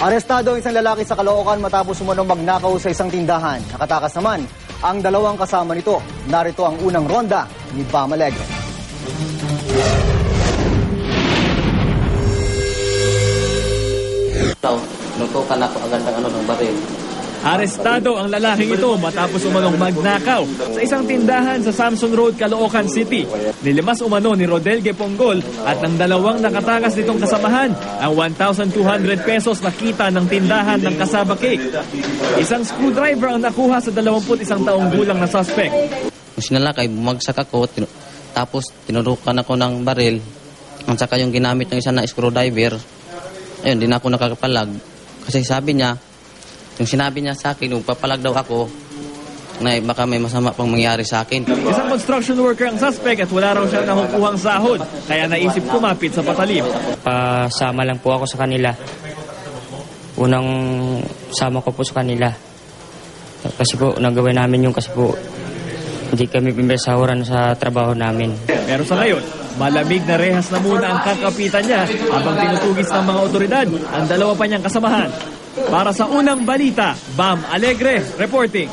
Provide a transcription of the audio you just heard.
Arestado ang isang lalaki sa Caloocan matapos umanong magnakaw sa isang tindahan. Nakatakas naman ang dalawang kasama nito. Narito ang unang ronda ni Bam Alegre. Nutukan ako agad ng baril. Arestado ang lalaking ito matapos umanong magnakaw sa isang tindahan sa Samson Road, Caloocan City. Nilimas umano ni Rodel Geponggol at ng dalawang nakatakas nitong kasamahan ang 1,200 pesos na kita ng tindahan ng Kasaba Cake. Isang screwdriver ang nakuha sa 21 taong gulang na suspect. Nung sinalakay, bumagsak ako, tapos tinurukan ako ng baril. Ang saka yung ginamit ng isa na screwdriver, ayun, di na ako nakakapalag. Kasi sabi niya, yung sinabi niya sa akin, kung papalag daw ako, na baka may masama pang mangyari sa akin. Isang construction worker ang suspect at wala raw siyang nakukuhang sahod, kaya naisip kumapit sa patalim. Pasama lang po ako sa kanila. Unang sama ko po sa kanila. Kasi po, nagawin namin yung kasi po, hindi kami pinasahuran sa trabaho namin. Pero sa ngayon, malamig na rehas na muna ang kakapitan niya habang tinutugis ng mga otoridad ang dalawa pa niyang kasamahan. Para sa unang balita, Bam Alegre reporting.